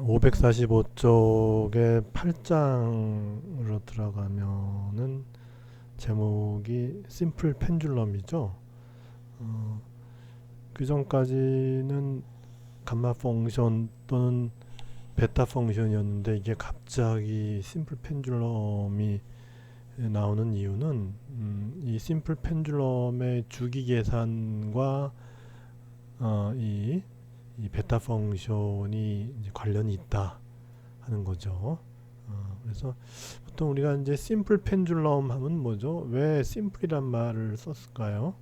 545쪽에 8장으로 들어가면은 제목이 심플 펜줄럼이죠. 그 전까지는 감마 펑션 또는 베타 펑션이었는데 이게 갑자기 심플 펜줄럼이 나오는 이유는 이 심플 펜줄럼의 주기 계산과 이 베타 펑션이 이제 관련이 있다 하는 거죠. 그래서 보통 우리가 이제 심플 펜줄럼 하면 뭐죠? 왜 심플이란 말을 썼을까요?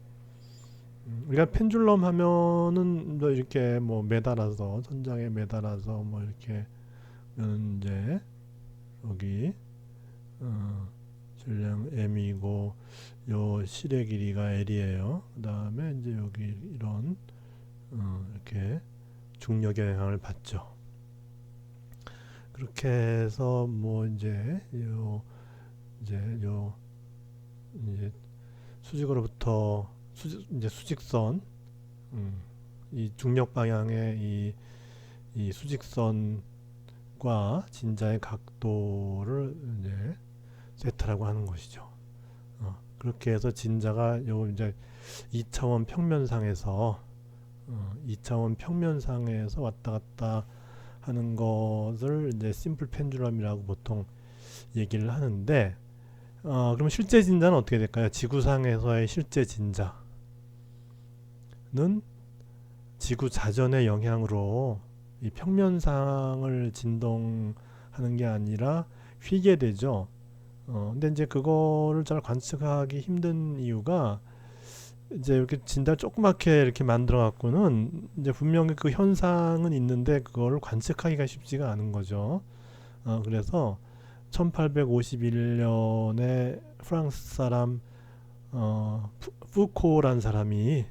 우리가 펜줄럼 하면은 뭐 이렇게 뭐 매달아서 천장에 매달아서 뭐 이렇게 이제 여기 질량 m이고 요 실의 길이가 l이에요. 그 다음에 이제 여기 이런 이렇게 중력의 영향을 받죠. 그렇게 해서 뭐 이제 이제 수직으로부터 이제 수직선 이 중력 방향의 이 수직선과 진자의 각도를 이제 세타라고 하는 것이죠. 그렇게 해서 진자가 요 이제 2차원 평면상에서 2차원 평면상에서 왔다 갔다 하는 것을 이제 심플 펜줄럼이라고 보통 얘기를 하는데 그럼 실제 진자는 어떻게 될까요? 지구상에서의 실제 진자는 지구 자전의 영향으로 이 평면상을 진동하는 게 아니라 휘게 되죠. 근데 이제 그거를 잘 관측하기 힘든 이유가 이제 이렇게 진달 조그맣게 이렇게 만들어 갖고는 이제 분명히 그 현상은 있는데 그거를 관측하기가 쉽지가 않은 거죠. 그래서 1851년에 프랑스 사람 푸코란 사람이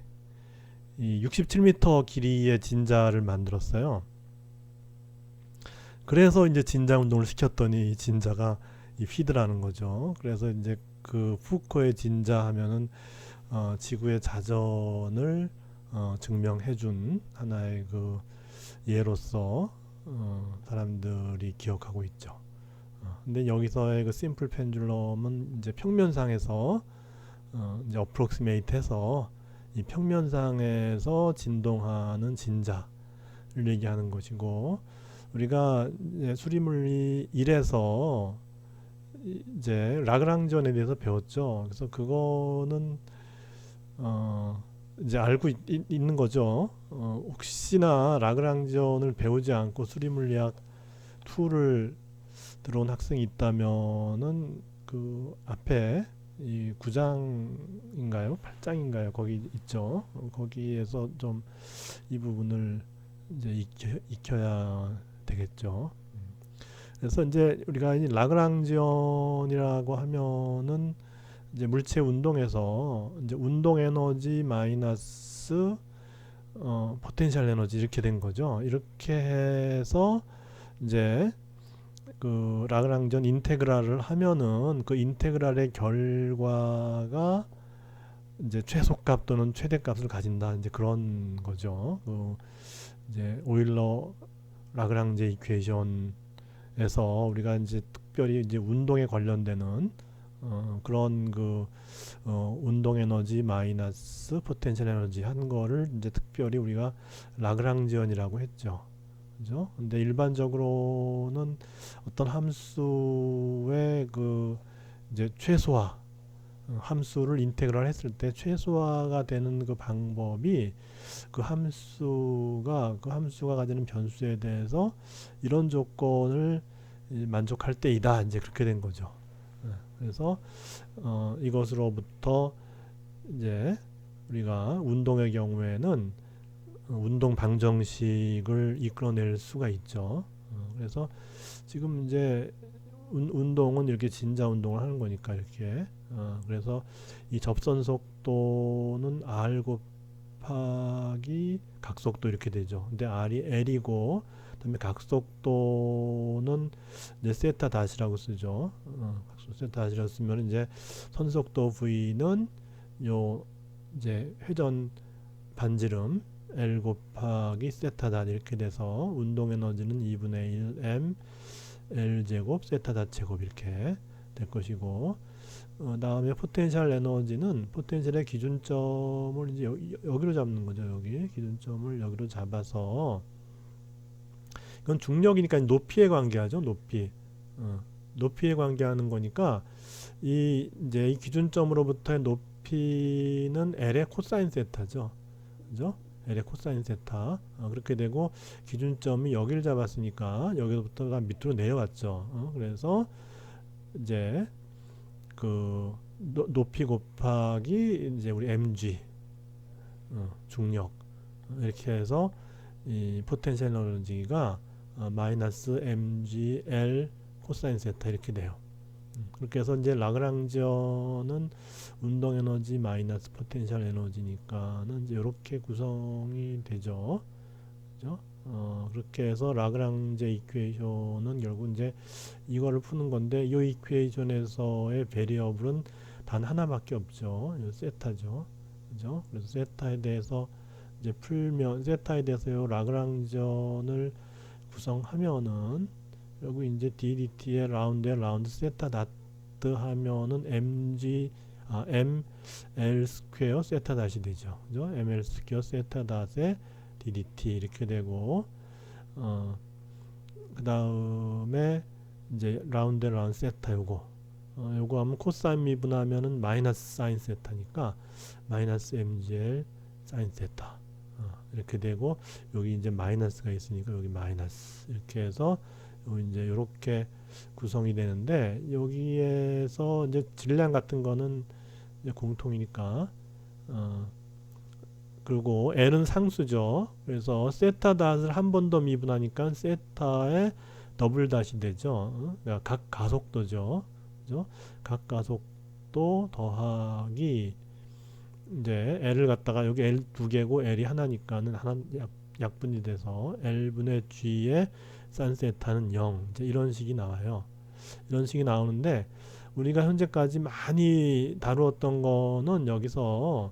이 67m 길이의 진자를 만들었어요. 그래서 이제 진자 운동을 시켰더니 이 진자가 이 휘드라는 거죠. 그래서 이제 그 푸코의 진자 하면은 지구의 자전을 증명해준 하나의 그 예로서 사람들이 기억하고 있죠. 근데 여기서의 그 심플 펜줄럼은 이제 평면상에서 이제 어프록시메이트해서 이 평면상에서 진동하는 진자를 얘기하는 것이고 우리가 이제 수리물리 1에서 이제 라그랑지온에 대해서 배웠죠. 그래서 그거는 이제 알고 있는 거죠. 혹시나 라그랑지온을 배우지 않고 수리물리학 2를 들어온 학생이 있다면은 그 앞에 이 9장인가요? 8장인가요? 거기 있죠. 거기에서 좀 이 부분을 이제 익혀야 되겠죠. 그래서 이제 우리가 이 라그랑지온이라고 하면은 이제 물체 운동에서 이제 운동 에너지 마이너스 포텐셜 에너지 이렇게 된 거죠. 이렇게 해서 이제 그 라그랑지온 인테그랄을 하면은 그 인테그랄의 결과가 이제 최소값 또는 최대값을 가진다 이제 그런 거죠. 이제 오일러 라그랑제 이퀘이션에서 우리가 이제 특별히 이제 운동에 관련되는 그런 운동 에너지 마이너스 포텐셜 에너지 한 거를 이제 특별히 우리가 라그랑지언이라고 했죠. 그죠? 근데 일반적으로는 어떤 함수의 그 이제 최소화 함수를 인테그랄 했을 때 최소화가 되는 그 방법이 그 함수가 가지는 변수에 대해서 이런 조건을 만족할 때이다. 이제 그렇게 된 거죠. 그래서 이것으로부터 이제 우리가 운동의 경우에는 운동 방정식을 이끌어낼 수가 있죠. 그래서 지금 이제 운동은 이렇게 진자 운동을 하는 거니까 이렇게 그래서 이 접선 속도는 r 곱하기 각속도 이렇게 되죠. 근데 r이 l이고 그다음에 각속도는 이제 세타 다시라고 쓰죠. 세타 다시라고 쓰면 이제 선속도 v는 요 이제 회전 반지름 L 곱하기 세타 닷 이렇게 돼서 운동 에너지는 2분의 1 m L 제곱 세타 닷 제곱 이렇게 될 것이고, 다음에 포텐셜 에너지는 포텐셜의 기준점을 이제 여기로 잡는 거죠. 여기 기준점을 여기로 잡아서, 이건 중력이니까 높이에 관계하죠. 높이. 높이에 관계하는 거니까 이제 이 기준점으로부터의 높이는 L의 코사인 세타죠. 그죠? L의 코사인 세타. 그렇게 되고 기준점이 여기를 잡았으니까 여기서부터가 밑으로 내려왔죠. 그래서 이제 그 높이 곱하기 이제 우리 mg 중력 이렇게 해서 이 포텐셜 에너지가 마이너스 mgl 코사인 세타 이렇게 돼요. 그렇게 해서 이제 라그랑지언은 운동 에너지 마이너스 포텐셜 에너지니까는 이제 이렇게 구성이 되죠. 그죠? 그렇게 해서 라그랑제 이퀘이션은 결국 이제 이거를 푸는 건데, 이 이퀘이션에서의 베리어블은 단 하나밖에 없죠. 세타죠. 그죠? 그래서 세타에 대해서 이제 풀면, 세타에 대해서 요 라그랑지언을 구성하면은 여기 이제 ddt의 라운드에 라운드 세타 다트 하면은 ml 스퀘어 세타 닷이 되죠. 그죠? ml 스퀘어 세타 닷에 ddt 이렇게 되고, 그 다음에 이제 라운드 라운드 세타 요거 하면 코사인 미분하면은 마이너스 사인 세타니까 마이너스 mgl 사인 세타 이렇게 되고, 여기 이제 마이너스가 있으니까 여기 마이너스 이렇게 해서 이제 이렇게 구성이 되는데, 여기에서 이제 질량 같은 거는 이제 공통이니까, 그리고 L은 상수죠. 그래서 세타 닷을 한 번 더 미분하니까 세타의 더블 닷이 되죠. 그러니까 각 가속도죠. 그죠? 각 가속도 더하기 이제 L을 갖다가 여기 L 두 개고 L이 하나니까는 하나 약분이 돼서 L분의 G의 산 세타는 0. 이제 이런 식이 나와요. 이런 식이 나오는데, 우리가 현재까지 많이 다루었던 거는 여기서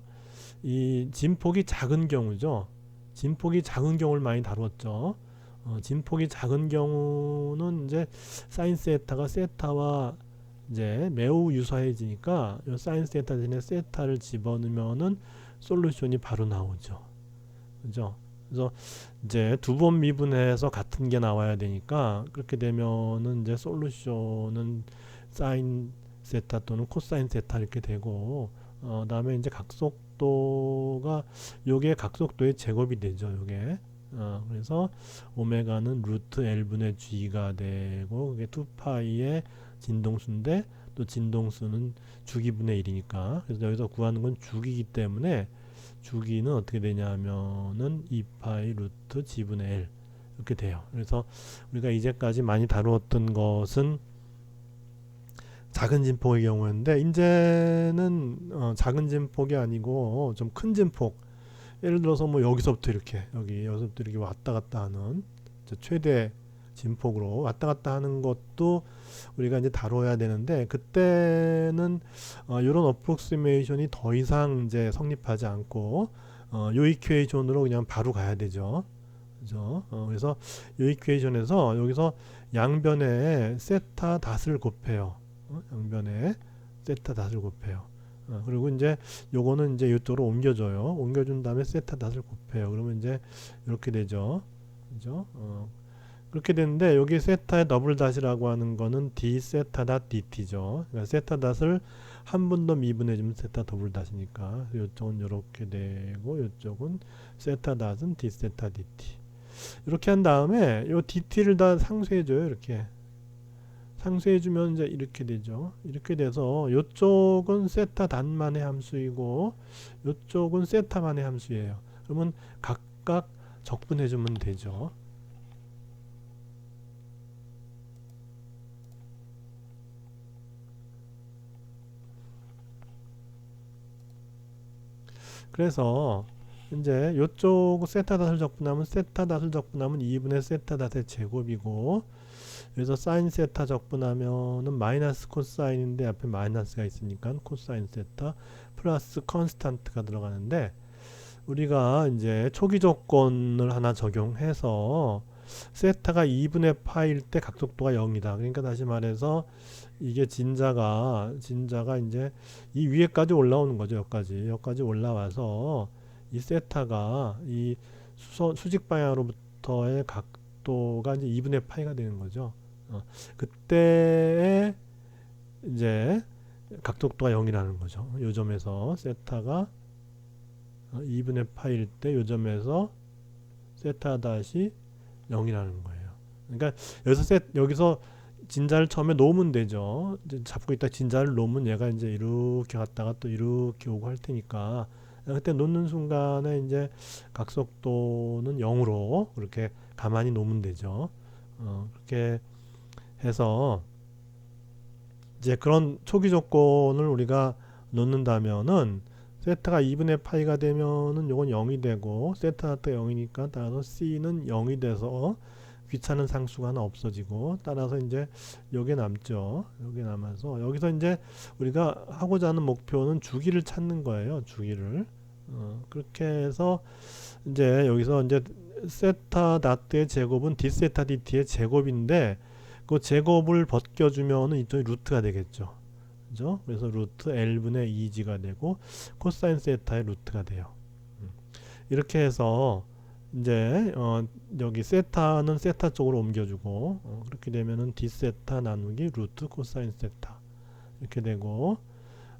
이 진폭이 작은 경우죠. 진폭이 작은 경우를 많이 다루었죠. 진폭이 작은 경우는 이제 사인 세타가 세타와 이제 매우 유사해지니까 이 사인 세타 대신에 세타를 집어넣으면은 솔루션이 바로 나오죠. 그죠? 그래서 이제 두 번 미분해서 같은 게 나와야 되니까, 그렇게 되면은 이제 솔루션은 사인 세타 또는 코사인 세타 이렇게 되고, 다음에 이제 각속도가 요게 각속도의 제곱이 되죠. 요게 그래서 오메가는 루트 L분의 G가 되고, 그게 2파이의 진동수인데 또 진동수는 주기분의 1이니까, 그래서 여기서 구하는 건 주기이기 때문에 주기는 어떻게 되냐면은 2파이 루트 G분의 L 이렇게 돼요. 그래서 우리가 이제까지 많이 다루었던 것은 작은 진폭의 경우였는데, 이제는 작은 진폭이 아니고 좀 큰 진폭, 예를 들어서 뭐 여기서부터 여기서부터 이렇게 왔다 갔다 하는 최대 진폭으로 왔다 갔다 하는 것도 우리가 이제 다뤄야 되는데, 그때는 이런 어프록시메이션이 더 이상 이제 성립하지 않고 요 이퀘이션으로 그냥 바로 가야 되죠. 그죠? 그래서 요 이퀘이션에서 여기서 양변에 세타 닷을 곱해요. 양변에 세타 닷을 곱해요. 그리고 이제 요거는 이제 이쪽으로 옮겨줘요. 옮겨준 다음에 세타 닷을 곱해요. 그러면 이제 이렇게 되죠. 그죠? 그렇게 되는데, 여기 세타의 더블 닷이라고 하는 거는 d 세타 닷 dt죠. 그러니까 세타 닷을 한 번 더 미분해주면 세타 더블 닷이니까, 이쪽은 이렇게 되고 이쪽은 세타 닷은 d 세타 dt. 이렇게 한 다음에 요 dt를 다 상쇄해줘요. 이렇게 상쇄해주면 이제 이렇게 되죠. 이렇게 돼서 이쪽은 세타 닷만의 함수이고 이쪽은 세타만의 함수예요. 그러면 각각 적분해주면 되죠. 그래서 이제 요쪽 세타 닷을 적분하면 2분의 세타 닷의 제곱이고, 그래서 사인 세타 적분하면은 마이너스 코사인인데 앞에 마이너스가 있으니까 코사인 세타 플러스 컨스탄트가 들어가는데, 우리가 이제 초기 조건을 하나 적용해서 세타가 2분의 파일 때 각속도가 0이다. 그러니까 다시 말해서 이게 진자가 이제 이 위에까지 올라오는 거죠. 여기까지 올라와서 이 세타가 이 수직 방향으로부터의 각도가 이제 2분의 파이가 되는 거죠. 그때에 이제 각속도가 0이라는 거죠. 요 점에서 세타가 2분의 파일 때 요 점에서 세타 다시 0이라는 거예요. 그러니까 여기서 진자를 처음에 놓으면 되죠. 이제 잡고 있다 진자를 놓으면 얘가 이제 이렇게 갔다가 또 이렇게 오고 할 테니까 그때 놓는 순간에 이제 각속도는 0으로 그렇게 가만히 놓으면 되죠. 그렇게 해서 이제 그런 초기 조건을 우리가 놓는다면은 세타가 2분의 파이가 되면은 요건 0이 되고 세타가 0이니까 따라서 C는 0이 돼서 귀찮은 상수가 하나 없어지고 따라서 이제 요게 남죠. 요게 남아서 여기서 이제 우리가 하고자 하는 목표는 주기를 찾는 거예요. 주기를. 그렇게 해서 이제 여기서 이제 세타 다트의 제곱은 d 세타 dt의 제곱인데 그 제곱을 벗겨주면은 이쪽이 루트가 되겠죠. 그죠? 그래서 루트 L분의 2g가 되고 코사인 세타의 루트가 돼요. 이렇게 해서 이제 여기 세타는 세타 쪽으로 옮겨주고 그렇게 되면은 d 세타 나누기 루트 코사인 세타 이렇게 되고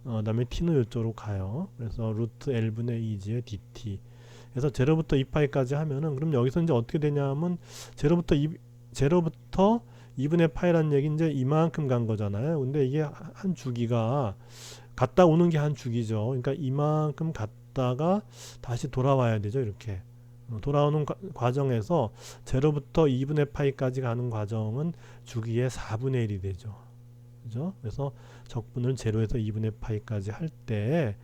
그다음에 t는 이쪽으로 가요. 그래서 루트 L분의 2g의 dt. 그래서 0부터 2파이까지 하면은 그럼 여기서 이제 어떻게 되냐면 0부터 2분의 파이라는 얘기 이제 이만큼 간 거잖아요. 근데 이게 한 주기가 갔다 오는 게 한 주기죠. 그러니까 이만큼 갔다가 다시 돌아와야 되죠. 이렇게 돌아오는 과정에서 0부터 2분의 파이까지 가는 과정은 주기의 4분의 1이 되죠. 그죠? 그래서 적분을 0에서 2분의 파이까지 할 때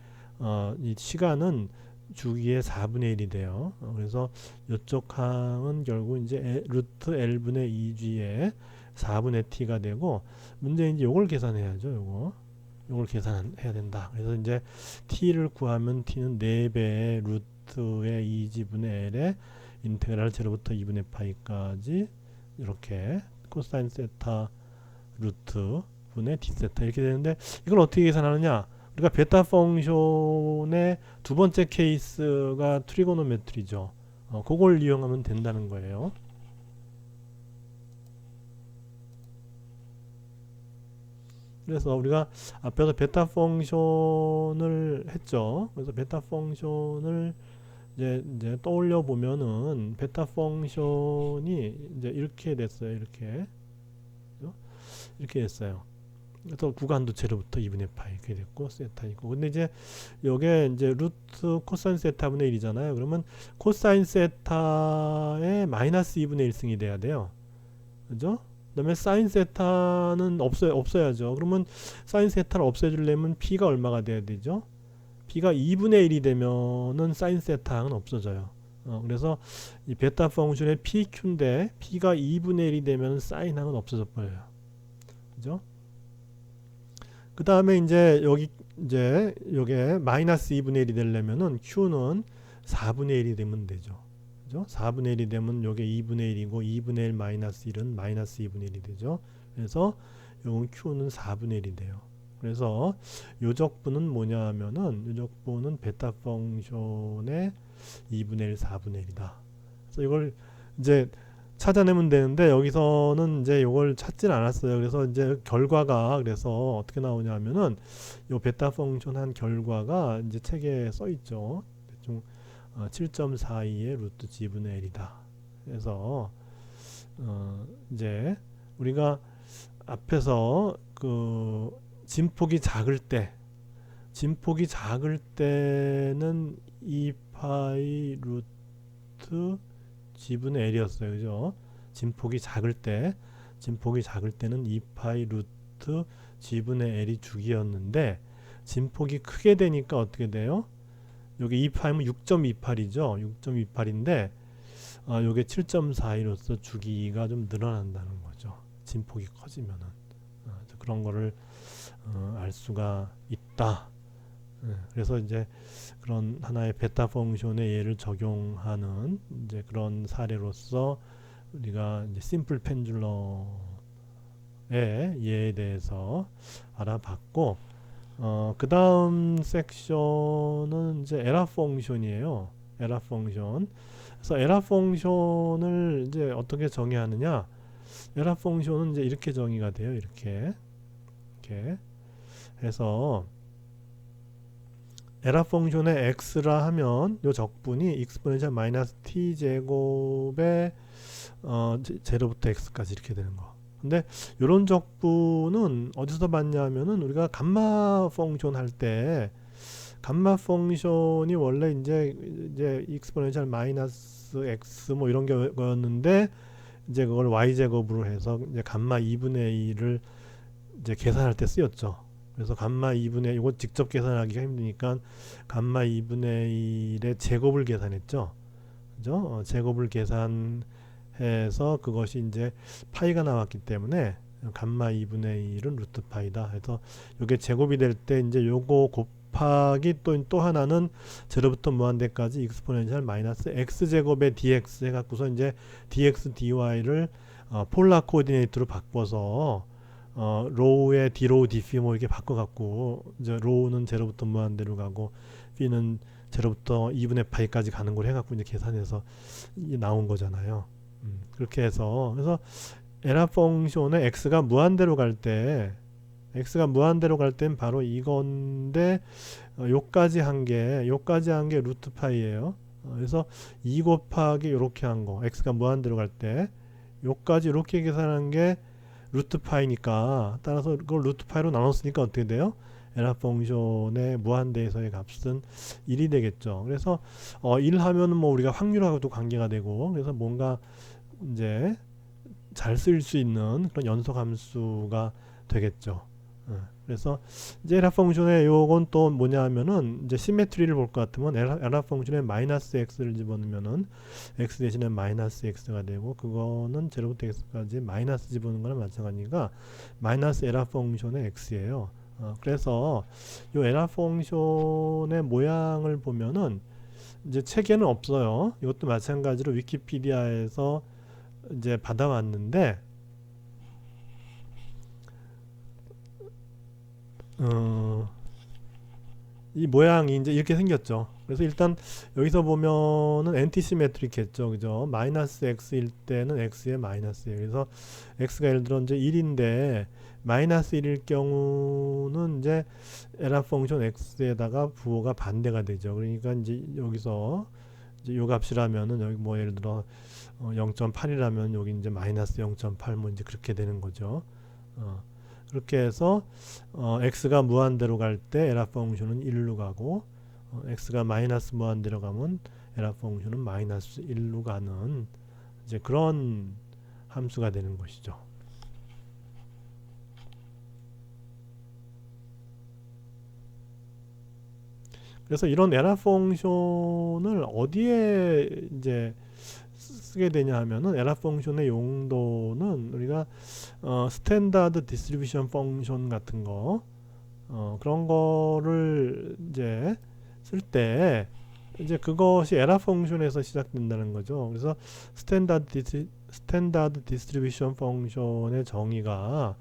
이 시간은 주기의 4분의 1이 돼요. 그래서 이쪽 항은 결국 이제 루트 L분의 2g의 4분의 t가 되고 문제는 이제 요걸 계산해야죠. 요걸 계산해야 된다. 그래서 이제 t를 구하면 t는 4배의 루트의 2g분의 l의 인테그랄 0부터 2분의 파이까지 이렇게 코사인 세타 루트 분의 d 세타 이렇게 되는데 이걸 어떻게 계산하느냐? 우리가 베타 펑션의 두 번째 케이스가 트리고노메트리죠. 그걸 이용하면 된다는 거예요. 그래서 우리가 앞에서 베타 펑션을 했죠. 그래서 베타 펑션을 이제 떠올려 보면은 베타 펑션이 이제 이렇게 됐어요. 이렇게 됐어요. 그래서 구간도 0부터 2분의 파이 이렇게 됐고 세타 있고 근데 이제 요게 이제 루트 코사인 세타분의 1이잖아요. 그러면 코사인 세타의 마이너스 2분의 1승이 돼야 돼요. 그죠? 그 다음에 사인 세타는 없어야죠. 그러면 사인 세타를 없애주려면 P가 얼마가 돼야 되죠? P가 2분의 1이 되면은 사인 세타는 없어져요. 그래서 이 베타 펑션의 PQ인데 P가 2분의 1이 되면 사인항은 없어져 버려요. 그죠? 그 다음에 이제 여기 이제 요게 마이너스 2분의 1이 되려면은 Q는 4분의 1이 되면 되죠. 그죠? 4분의 1이 되면 요게 2분의 1이고 2분의 1 마이너스 1은 마이너스 2분의 1이 되죠. 그래서 요건 Q는 4분의 1이 돼요. 그래서 요적분은 뭐냐 하면은 요적분은 베타 펑션의 2분의 1 4분의 1이다. 그래서 이걸 이제 찾아내면 되는데 여기서는 이제 이걸 찾질 않았어요. 그래서 이제 결과가 그래서 어떻게 나오냐면은 요 베타 펑션 한 결과가 이제 책에 써 있죠. 대충 7.42의 루트 g분의 L이다. 그래서 이제 우리가 앞에서 그 진폭이 작을 때는 2파이 루트 g분의 L이었어요. 그죠? 진폭이 작을 때는 2파이 루트 g분의 L이 주기였는데 진폭이 크게 되니까 어떻게 돼요? 여기 2파이면 6.28이죠. 6.28인데 요게 7.42로서 주기가 좀 늘어난다는 거죠. 진폭이 커지면은 그런 거를 알 수가 있다. 그래서 이제 그런 하나의 베타 펑션의 예를 적용하는 이제 그런 사례로서 우리가 이제 심플 펜듈럼의 예에 대해서 알아봤고, 그 다음 섹션은 이제 에라 펑션이에요. 에라 펑션. 그래서 에라 펑션을 이제 어떻게 정의하느냐? 에라 펑션은 이제 이렇게 정의가 돼요. 이렇게 해서 에라 펑션의 x라 하면 요 적분이 익스포넨셜 마이너스 t 제곱의 제로부터 x까지 이렇게 되는 거. 근데 이런 적분은 어디서 봤냐면은 우리가 감마 펑션 할 때 감마 펑션이 원래 이제 익스포넨셜 마이너스 x 뭐 이런 거였는데 이제 그걸 y 제곱으로 해서 이제 감마 2분의 1을 이제 계산할 때 쓰였죠. 그래서 감마 2분의 이거 직접 계산하기가 힘드니까 감마 2분의 1의 제곱을 계산했죠. 그죠? 제곱을 계산해서 그것이 이제 파이가 나왔기 때문에 감마 2분의 1은 루트 파이다 해서 이게 제곱이 될 때 이제 요거 곱하기 또 하나는 제로부터 무한대까지 익스포넨셜 마이너스 x 제곱의 dx 해갖고서 이제 dx dy를 폴라 코오디네이트로 바꿔서 로우의 d로우 dphi 뭐 이렇게 바꿔갖고 이제 로우는 제로부터 무한대로 가고 p는 제로부터 2분의 파이까지 가는 걸 해갖고 이제 계산해서 나온 거잖아요. 그렇게 해서 그래서 에라 펑션의 x가 무한대로 갈 때 바로 이건데 요까지 한 게 루트 파이예요. 그래서 2 곱하기 요렇게 한 거 x가 무한대로 갈 때 요까지 이렇게 계산한 게 루트 파이니까 따라서 그걸 루트 파이로 나눴으니까 어떻게 돼요? 에라 펑션의 무한대에서의 값은 1이 되겠죠. 그래서 1 하면은 뭐 우리가 확률하고도 관계가 되고 그래서 뭔가 이제 잘 쓸 수 있는 그런 연속 함수가 되겠죠. 그래서 이제 에라 펑션의 요건 또 뭐냐 하면은 이제 시메트리를 볼 것 같으면 에라 펑션에 마이너스 x를 집어넣으면은 x 대신에 마이너스 x가 되고 그거는 제로부터 x까지 마이너스 집어넣는 거랑 마찬가지니까 마이너스 에라 펑션의 x예요. 그래서 요 에라 펑션의 모양을 보면은 이제 책에는 없어요. 이것도 마찬가지로 위키피디아에서 이제 받아왔는데 이 모양이 이제 이렇게 생겼죠. 그래서 일단 여기서 보면은 엔티시메트릭했죠, 그죠? 마이너스 x일 때는 x에 마이너스예요. 그래서 x가 예를 들어 이제 1인데 마이너스 1일 경우는 이제 에라 펑션 x에다가 부호가 반대가 되죠. 그러니까 이제 여기서 이제 요 값이라면은 여기 뭐 예를 들어 0.8이라면 여기 이제 마이너스 0.8 뭐 이제 그렇게 되는 거죠. 그렇게 해서 x가 무한대로 갈 때 에라 펑션은 1로 가고 x가 마이너스 무한대로 가면 에라 펑션은 마이너스 1로 가는 이제 그런 함수가 되는 것이죠. 그래서 이런 에라 펑션을 어디에 이제 쓰게 되냐 하면은 에라 펑션의 용도는 우리가 스탠다드 디스트리뷰션 펑션 같은 거 그런 거를 이제 쓸 때 이제 그것이 에라 펑션에서 시작된다는 거죠. 그래서 스탠다드 디스트리뷰션 펑션의 정의가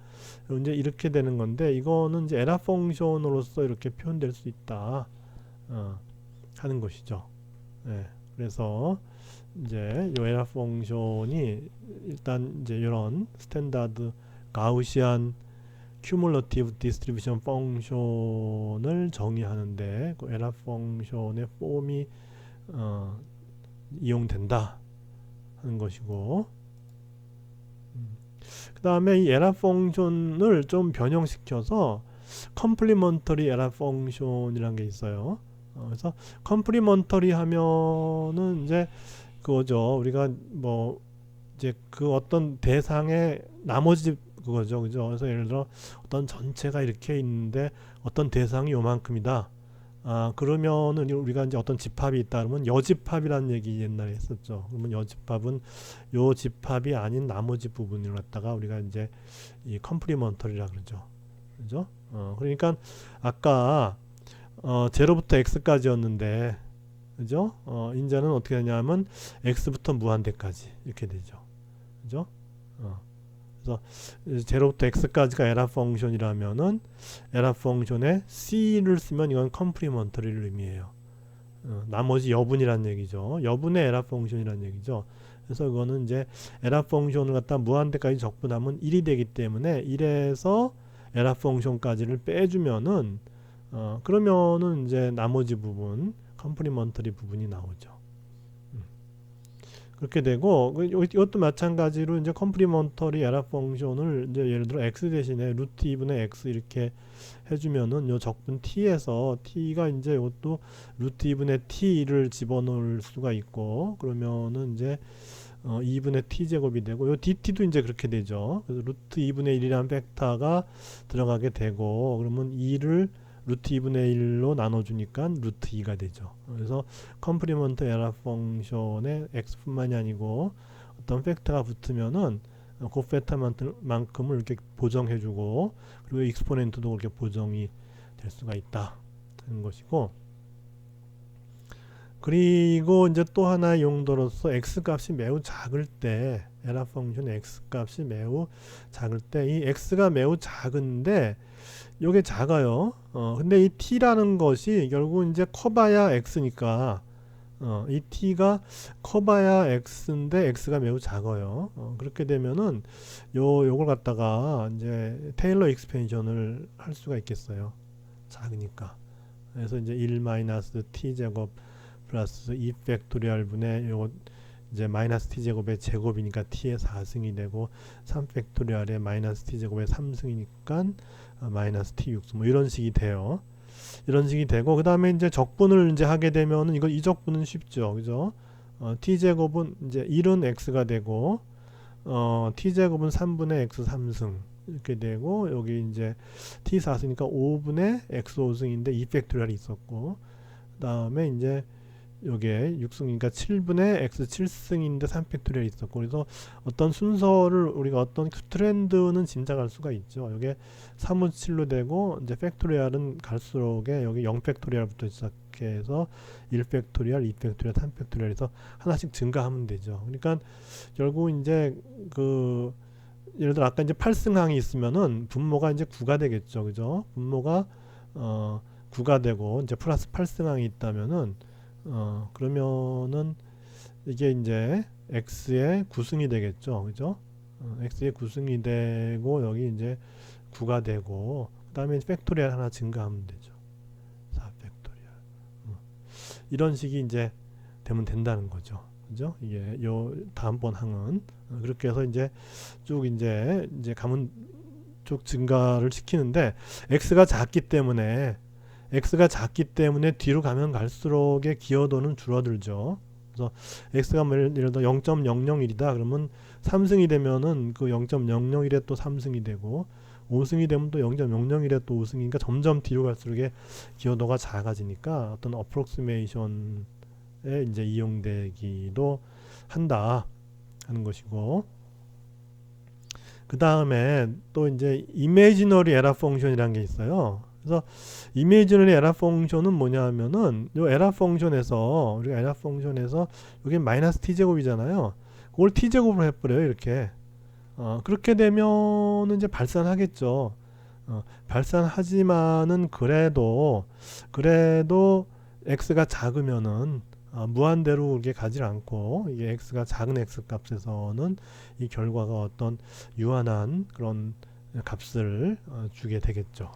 이제 이렇게 되는 건데 이거는 이제 에라 펑션으로서 이렇게 표현될 수 있다 하는 것이죠. 네, 그래서 이제 요 에라 펑션이 일단 이제 이런 스탠다드 가우시안 큐뮬러티브 디스트리뷰션 펑션을 정의하는데 그 에라 펑션의 폼이 이용된다 하는 것이고 그 다음에 이 에라 펑션을 좀 변형시켜서 컴플리먼터리 에라 펑션이라는 게 있어요. 그래서 컴플리먼터리 하면은 이제 그거죠. 우리가 뭐 이제 그 어떤 대상의 나머지 그거죠, 그죠? 그래서 예를 들어 어떤 전체가 이렇게 있는데 어떤 대상이 요만큼이다. 그러면은 우리가 이제 어떤 집합이 있다 그러면 여집합이라는 얘기 옛날에 했었죠. 그러면 여집합은 요 집합이 아닌 나머지 부분을 갖다가 우리가 이제 이 컴플리먼터리라 그러죠, 그죠? 그러니까 아까 제로부터 x까지였는데, 그죠? 이제는 어떻게 되냐면 x부터 무한대까지 이렇게 되죠. 그죠? 그래서 제로부터 x까지가 에라 펑션이라면은 에라 펑션에 c를 쓰면 이건 컴플리먼터리를 의미해요. 나머지 여분이란 얘기죠. 여분의 에라 펑션이란 얘기죠. 그래서 이거는 이제 에라 펑션을 갖다 무한대까지 적분하면 1이 되기 때문에 1에서 에라 펑션까지를 빼주면은 그러면은 이제 나머지 부분 컴플리먼터리 부분이 나오죠. 그렇게 되고 이것도 마찬가지로 이제 컴플리먼터리 에라 펑션을 이제 예를 들어 x 대신에 루트 2분의 x 이렇게 해주면은 요 적분 t에서 t가 이제 이것도 루트 2분의 t를 집어넣을 수가 있고 그러면은 이제 2분의 t 제곱이 되고 요 dt도 이제 그렇게 되죠. 그래서 루트 2분의 1이라는 벡터가 들어가게 되고 그러면 2를 루트 2분의 1로 나눠주니까 루트 2가 되죠. 그래서 컴플리먼트 에라 펑션에 x뿐만이 아니고 어떤 팩터가 붙으면은 그 팩터만큼을 이렇게 보정해주고 그리고 익스포넨트도 그렇게 보정이 될 수가 있다 하는 것이고 그리고 이제 또 하나의 용도로서 x 값이 매우 작을 때 에라 펑션 x 값이 매우 작을 때 이 x가 매우 작은데 요게 작아요. 근데 이 t라는 것이 결국 이제 커봐야 x니까 이 t가 커봐야 x인데 x가 매우 작아요. 그렇게 되면은 요걸 갖다가 이제 테일러 익스펜션을 할 수가 있겠어요. 작으니까. 그래서 이제 1 마이너스 t 제곱 플러스 2 팩토리얼 분의 요 이제 마이너스 t 제곱의 제곱이니까 t의 4승이 되고 3 팩토리얼의 마이너스 t 제곱의 3승이니까 마이너스 t 6승 뭐 이런 식이 돼요. 이런 식이 되고 그 다음에 이제 적분을 이제 하게 되면은 이거 이 적분은 쉽죠, 그죠? t 제곱은 이제 1은 x가 되고 t 제곱은 3분의 x 3승 이렇게 되고 여기 이제 t 4승이니까 5분의 x 5승인데 2 팩토리얼이 있었고 그 다음에 이제 요게 6승이니까 7분의 x 7승인데 3팩토리얼이 있었고 그래서 어떤 순서를 우리가 어떤 트렌드는 짐작할 수가 있죠. 요게 3은 7로 되고 이제 팩토리얼은 갈수록에 여기 0팩토리얼부터 시작해서 1팩토리얼, 2팩토리얼, 3팩토리얼에서 하나씩 증가하면 되죠. 그러니까 결국 이제 그 예를 들어 아까 이제 8승항이 있으면은 분모가 이제 9가 되겠죠. 그죠? 분모가 9가 되고 이제 플러스 8승항이 있다면은 그러면은 이게 이제 x의 9승이 되겠죠. 그죠? x의 9승이 되고 여기 이제 9가 되고 그 다음에 팩토리얼 하나 증가하면 되죠. 4 팩토리얼. 이런 식이 이제 되면 된다는 거죠. 그죠? 이게 요 다음번 항은 그렇게 해서 이제 쭉 이제 가면 쭉 증가를 시키는데 x가 작기 때문에 뒤로 가면 갈수록의 기여도는 줄어들죠. 그래서 x가 예를 들어 0.001이다 그러면 3승이 되면은 그 0.001에 또 3승이 되고 5승이 되면 또 0.001에 또 5승이니까 점점 뒤로 갈수록의 기여도가 작아지니까 어떤 어프록시메이션에 이제 이용되기도 한다 하는 것이고 그 다음에 또 이제 이미지너리 에라 펑션이라는 게 있어요. 그래서 이미지너리 에라 펑션은 뭐냐 하면은 요 에라 펑션에서 우리가 에라 펑션에서 여기 마이너스 t 제곱이잖아요. 그걸 t 제곱으로 해버려요. 이렇게 그렇게 되면 이제 발산하겠죠. 발산하지만은 그래도 x가 작으면은 무한대로 이렇게 가지 않고 이게 x가 작은 x 값에서는 이 결과가 어떤 유한한 그런 값을 주게 되겠죠.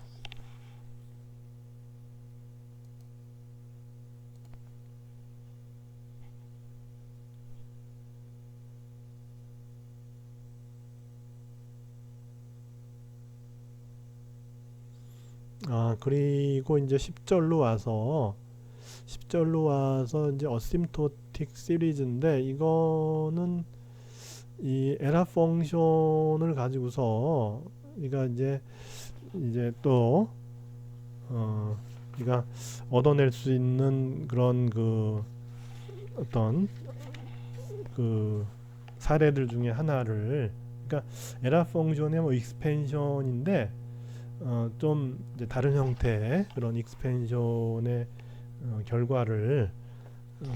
그리고 이제 10절로 와서 이제 어심토틱 시리즈인데 이거는 이 에라 펑션을 가지고서 우리가 이제 또 우리가 얻어낼 수 있는 그런 그 어떤 그 사례들 중에 하나를 그러니까 에라 펑션의 뭐 익스펜션인데 좀 이제 다른 형태의 그런 익스펜션의 결과를 어,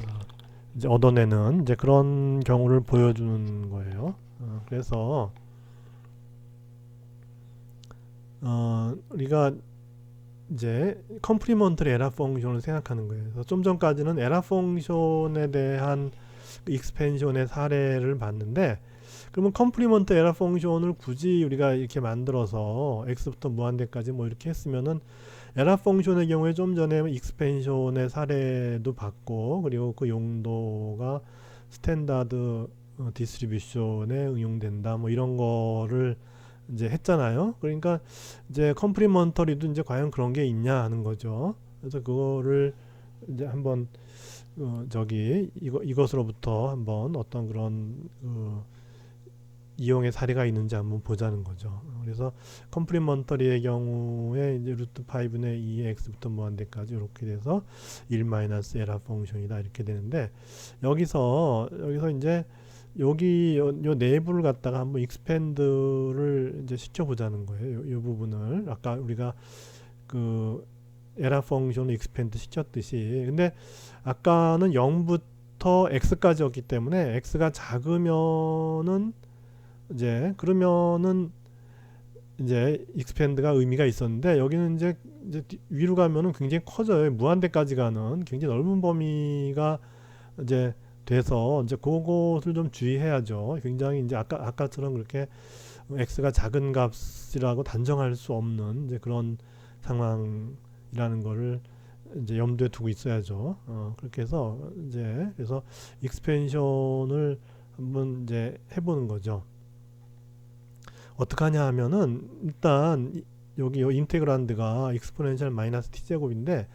이제 얻어내는 이제 그런 경우를 보여주는 거예요. 그래서 우리가 이제 컴플리먼터리 에라 펑션을 생각하는 거예요. 그래서 좀 전까지는 에라 펑션에 대한 익스펜션의 사례를 봤는데, 그러면 컴플리먼트 에라 펑션을 굳이 우리가 이렇게 만들어서 x부터 무한대까지 뭐 이렇게 했으면은 에라 펑션의 경우에 좀 전에 익스펜션의 사례도 봤고, 그리고 그 용도가 스탠다드 디스트리뷰션에 응용된다 뭐 이런 거를 이제 했잖아요. 그러니까 이제 컴플리먼터리도 이제 과연 그런 게 있냐 하는 거죠. 그래서 그거를 이제 한번 이것으로부터 한번 어떤 그런 이용의 사례가 있는지 한번 보자는 거죠. 그래서 컴플리먼터리의 경우에 이제 루트 5의 2x부터 무한대까지 이렇게 돼서 1 마이너스 에라 펑션이다 이렇게 되는데, 여기서 이제 여기 요 내부를 갖다가 한번 익스펜드를 이제 시켜보자는 거예요. 요 부분을 아까 우리가 그 에라 펑션을 익스펜드 시켰듯이. 근데 아까는 0부터 x까지였기 때문에 x가 작으면은 이제 그러면은 이제 익스펜드가 의미가 있었는데, 여기는 이제 위로 가면은 굉장히 커져요. 무한대까지 가는 굉장히 넓은 범위가 이제 돼서 이제 그것을 좀 주의해야죠. 굉장히 이제 아까처럼 그렇게 x가 작은 값이라고 단정할 수 없는 이제 그런 상황이라는 거를 이제 염두에 두고 있어야죠. 그렇게 해서 이제 그래서 익스펜션을 한번 이제 해보는 거죠. 어떻게 하냐 하면은 일단 여기 요 인테그란드가 익스포넨셜 마이너스 t제곱인데,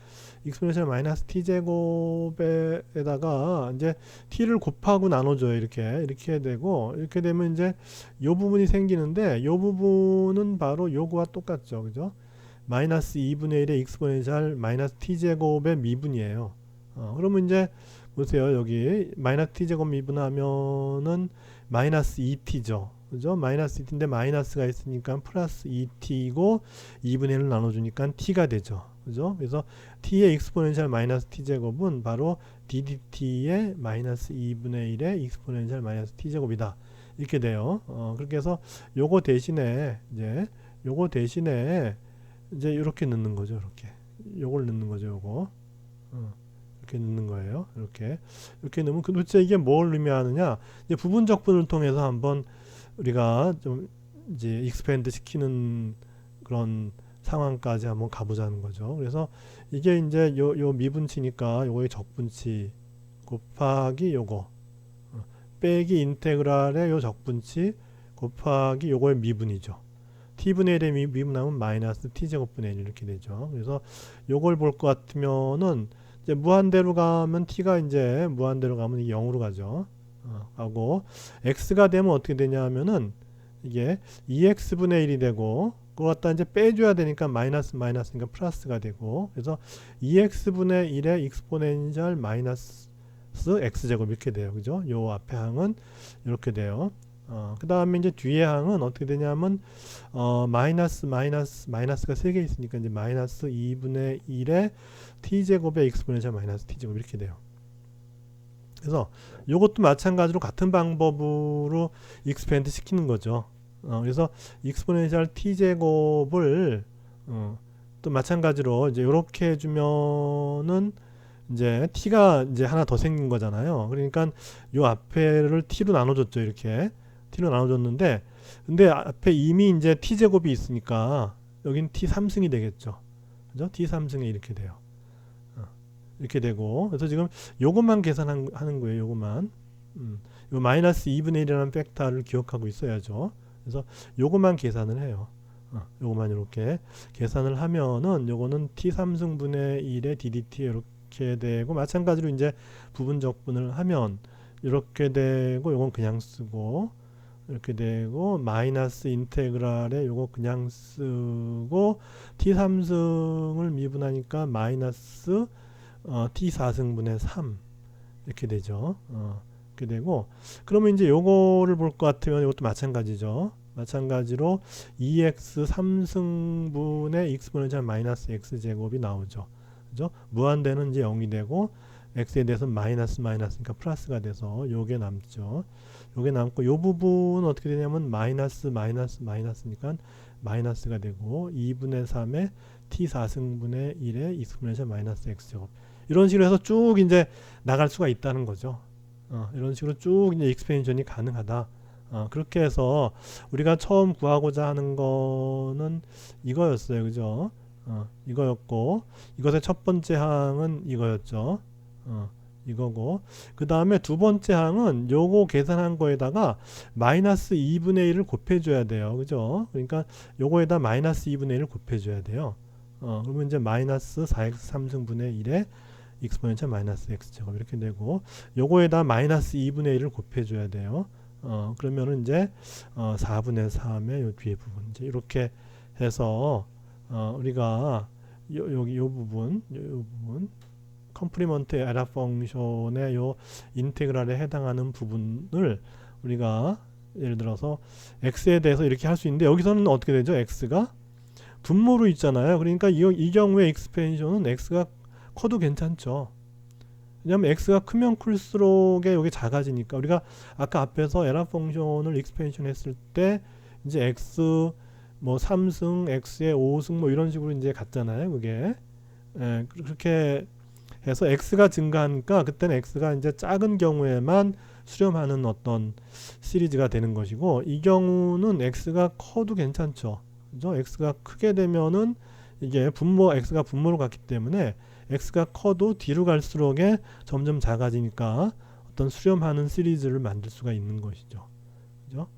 익스포넨셜 마이너스 t제곱에다가 이제 t를 곱하고 나눠줘요. 이렇게 되고, 이렇게 되면 이제 요 부분이 생기는데, 요 부분은 바로 요거와 똑같죠. 그죠? 마이너스 2분의 1의 익스포넨셜 마이너스 t제곱의 미분이에요. 그러면 이제 보세요. 여기 마이너스 t제곱 미분하면은 마이너스 2t죠. 그죠? 마이너스 2t인데 마이너스가 있으니까 플러스 2t고 2분의 1을 나눠주니까 t가 되죠. 그죠? 그래서 t의 익스포넨셜 마이너스 t제곱은 바로 ddt의 마이너스 2분의 1의 익스포넨셜 마이너스 t제곱이다. 이렇게 돼요. 그렇게 해서 요거 대신에 이제 이렇게 넣는 거죠. 요걸 넣는 거죠. 요거. 이렇게 넣는 거예요. 이렇게 넣으면 도대체 이게 뭘 의미하느냐? 이제 부분적분을 통해서 한번 우리가 좀 이제 익스펜드 시키는 그런 상황까지 한번 가보자는 거죠. 그래서 이게 이제 요 미분치니까 요거의 적분치 곱하기 요거 빼기 인테그랄의 요 적분치 곱하기 요거의 미분이죠. t분의 1의 미분하면 마이너스 t제곱분의 1 이렇게 되죠. 그래서 요걸 볼 것 같으면은 이제 무한대로 가면 t가 이제 무한대로 가면 0으로 가죠. 하고 x가 되면 어떻게 되냐 하면은 이게 2x분의 1이 되고, 그거 갖다 이제 빼줘야 되니까 마이너스니까 플러스가 되고, 그래서 2x분의 1의 익스포넨셜 마이너스 x제곱 이렇게 돼요. 그죠? 요 앞에 항은 이렇게 돼요. 그 다음에 이제 뒤에 항은 어떻게 되냐면 마이너스가 3개 있으니까 이제 마이너스 2분의 1의 t제곱의 익스포넨셜 마이너스 t제곱 이렇게 돼요. 그래서 이것도 마찬가지로 같은 방법으로 익스펜드 시키는 거죠. 그래서 익스포넨셜 t제곱을 또 마찬가지로 이제 이렇게 해주면은 이제 t가 이제 하나 더 생긴 거잖아요. 그러니까 요 앞에를 t로 나눠줬죠. 이렇게 t로 나눠줬는데, 근데 앞에 이미 이제 t제곱이 있으니까 여긴 t3승이 되겠죠. 그죠? t3승이 이렇게 돼요. 이렇게 되고, 그래서 지금 요것만 계산하는 거예요. 요것만. 요 마이너스 2분의 1이라는 팩터를 기억하고 있어야죠. 그래서 요것만 계산을 해요. 요것만 이렇게 계산을 하면은 요거는 t3승분의 1의 ddt 이렇게 되고, 마찬가지로 이제 부분적분을 하면 이렇게 되고, 요건 그냥 쓰고 이렇게 되고, 마이너스 인테그랄에 요거 그냥 쓰고, t3승을 미분하니까 마이너스 t4승분의 3 이렇게 되죠. 이렇게 되고, 그러면 이제 요거를 볼 것 같으면 이것도 마찬가지죠. 마찬가지로 2x 3승분의 exponential 마이너스 x 제곱이 나오죠. 그죠? 무한대는 이제 0이 되고 x에 대해서 마이너스니까 플러스가 돼서 요게 남죠. 요게 남고 요 부분 어떻게 되냐면 마이너스니까 마이너스가 되고 2분의 3의 t 4승분의 1의 exponential 마이너스 x 제곱 이런 식으로 해서 쭉 이제 나갈 수가 있다는 거죠. 이런 식으로 쭉 이제 익스펜션이 가능하다. 그렇게 해서 우리가 처음 구하고자 하는 거는 이거였어요. 그죠? 이거였고 이것의 첫 번째 항은 이거였죠. 이거고 그 다음에 두 번째 항은 요거 계산한 거에다가 마이너스 2분의 1을 곱해줘야 돼요. 그죠? 그러니까 요거에다 마이너스 2분의 1을 곱해줘야 돼요. 그러면 이제 마이너스 4x 3승분의 1에 exponential 마이너스 x 제곱 이렇게 되고 요거에다 마이너스 2분의 1을 곱해줘야 돼요. 그러면은 이제 4분의 3의 요 뒤에 부분 이제 이렇게 해서 우리가 여기 요 부분 컴플리먼트 에라 펑션의 요 인테그랄에 해당하는 부분을 우리가 예를 들어서 x에 대해서 이렇게 할 수 있는데 여기서는 어떻게 되죠? x가 분모로 있잖아요. 그러니까 이 경우에 익스펜션은 x가 커도 괜찮죠. 왜냐하면 x가 크면 클수록 여기 작아지니까 우리가 아까 앞에서 에라 펑션을 익스펜션 했을 때 이제 x 뭐 3승, x의 5승 뭐 이런 식으로 이제 갔잖아요. 그게 그렇게 해서 x가 증가하니까 그때는 x가 이제 작은 경우에만 수렴하는 어떤 시리즈가 되는 것이고 이 경우는 x가 커도 괜찮죠. 그죠? x가 크게 되면은 이게 x가 분모로 갔기 때문에 x가 커도 뒤로 갈수록에 점점 작아지니까 어떤 수렴하는 시리즈를 만들 수가 있는 것이죠. 그죠?